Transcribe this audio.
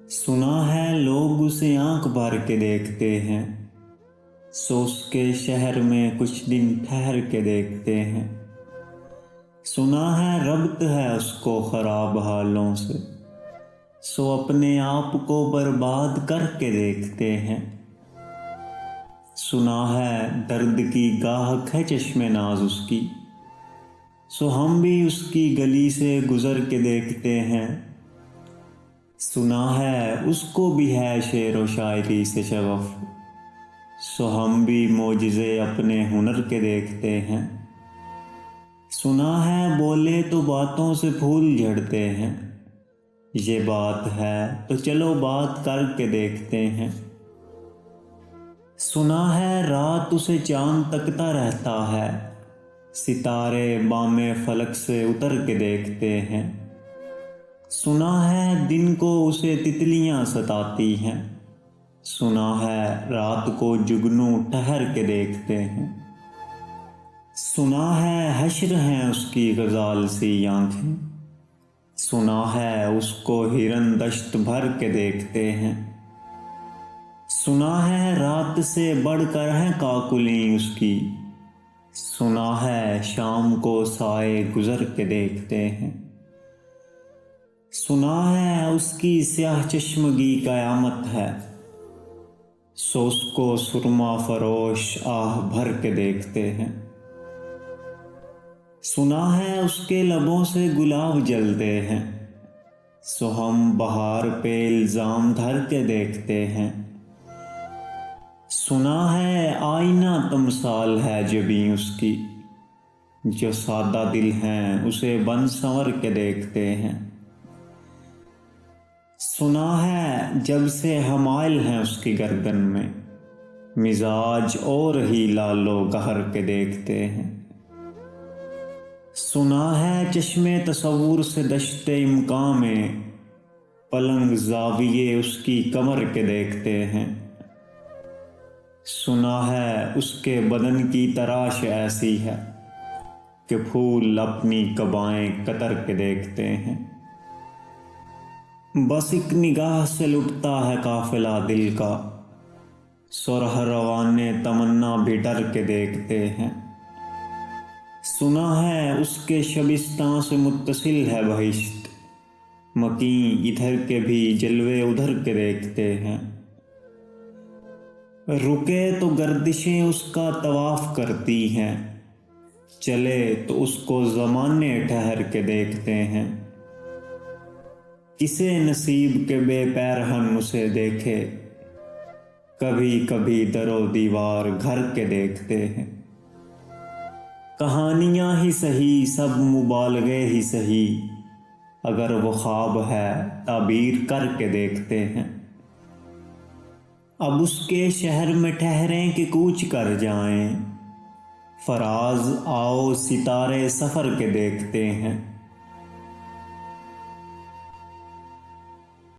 سنا ہے لوگ اسے آنکھ بھر کے دیکھتے ہیں، سو اس کے شہر میں کچھ دن ٹھہر کے دیکھتے ہیں۔ سنا ہے ربط ہے اس کو خراب حالوں سے، سو اپنے آپ کو برباد کر کے دیکھتے ہیں۔ سنا ہے درد کی گاہک ہے چشم ناز اس کی، سو ہم بھی اس کی گلی سے گزر کے دیکھتے ہیں۔ سنا ہے اس کو بھی ہے شعر و شاعری سے شغف، سو ہم بھی معجزے اپنے ہنر کے دیکھتے ہیں۔ سنا ہے بولے تو باتوں سے پھول جھڑتے ہیں، یہ بات ہے تو چلو بات کر کے دیکھتے ہیں۔ سنا ہے رات اسے چاند تکتا رہتا ہے، ستارے بام فلک سے اتر کے دیکھتے ہیں۔ سنا ہے دن کو اسے تتلیاں ستاتی ہیں، سنا ہے رات کو جگنو ٹھہر کے دیکھتے ہیں۔ سنا ہے حشر ہیں اس کی غزال سی آنکھیں، سنا ہے اس کو ہرن دشت بھر کے دیکھتے ہیں۔ سنا ہے رات سے بڑھ کر ہیں کاکلیں اس کی، سنا ہے شام کو سائے گزر کے دیکھتے ہیں۔ سنا ہے اس کی سیاہ چشمگی قیامت ہے، سو اس کو سرما فروش آہ بھر کے دیکھتے ہیں۔ سنا ہے اس کے لبوں سے گلاب جلتے ہیں، سو ہم بہار پہ الزام دھر کے دیکھتے ہیں۔ سنا ہے آئینہ تمثال ہے جبیں اس کی، جو سادہ دل ہیں اسے بن سنور کے دیکھتے ہیں۔ سنا ہے جب سے حمائل ہیں اس کی گردن میں، مزاج اور ہی لالو گہر کے دیکھتے ہیں۔ سنا ہے چشم تصور سے دشت امکاں میں، پلنگ زاویے اس کی کمر کے دیکھتے ہیں۔ سنا ہے اس کے بدن کی تراش ایسی ہے، کہ پھول اپنی قبائیں کتر کے دیکھتے ہیں۔ بس ایک نگاہ سے لٹتا ہے قافلہ دل کا، سو رہروان تمنا بھی ڈر کے دیکھتے ہیں۔ سنا ہے اس کے شبستان سے متصل ہے بہشت، مکیں ادھر کے بھی جلوے ادھر کے دیکھتے ہیں۔ رکے تو گردشیں اس کا طواف کرتی ہیں، چلے تو اس کو زمانے ٹھہر کے دیکھتے ہیں۔ کسے نصیب کے بے پیرہن اسے دیکھے، کبھی کبھی در و دیوار گھر کے دیکھتے ہیں۔ کہانیاں ہی سہی سب مبالغے ہی سہی، اگر وہ خواب ہے تعبیر کر کے دیکھتے ہیں۔ اب اس کے شہر میں ٹھہریں کہ کوچ کر جائیں، فراز آؤ ستارے سفر کے دیکھتے ہیں۔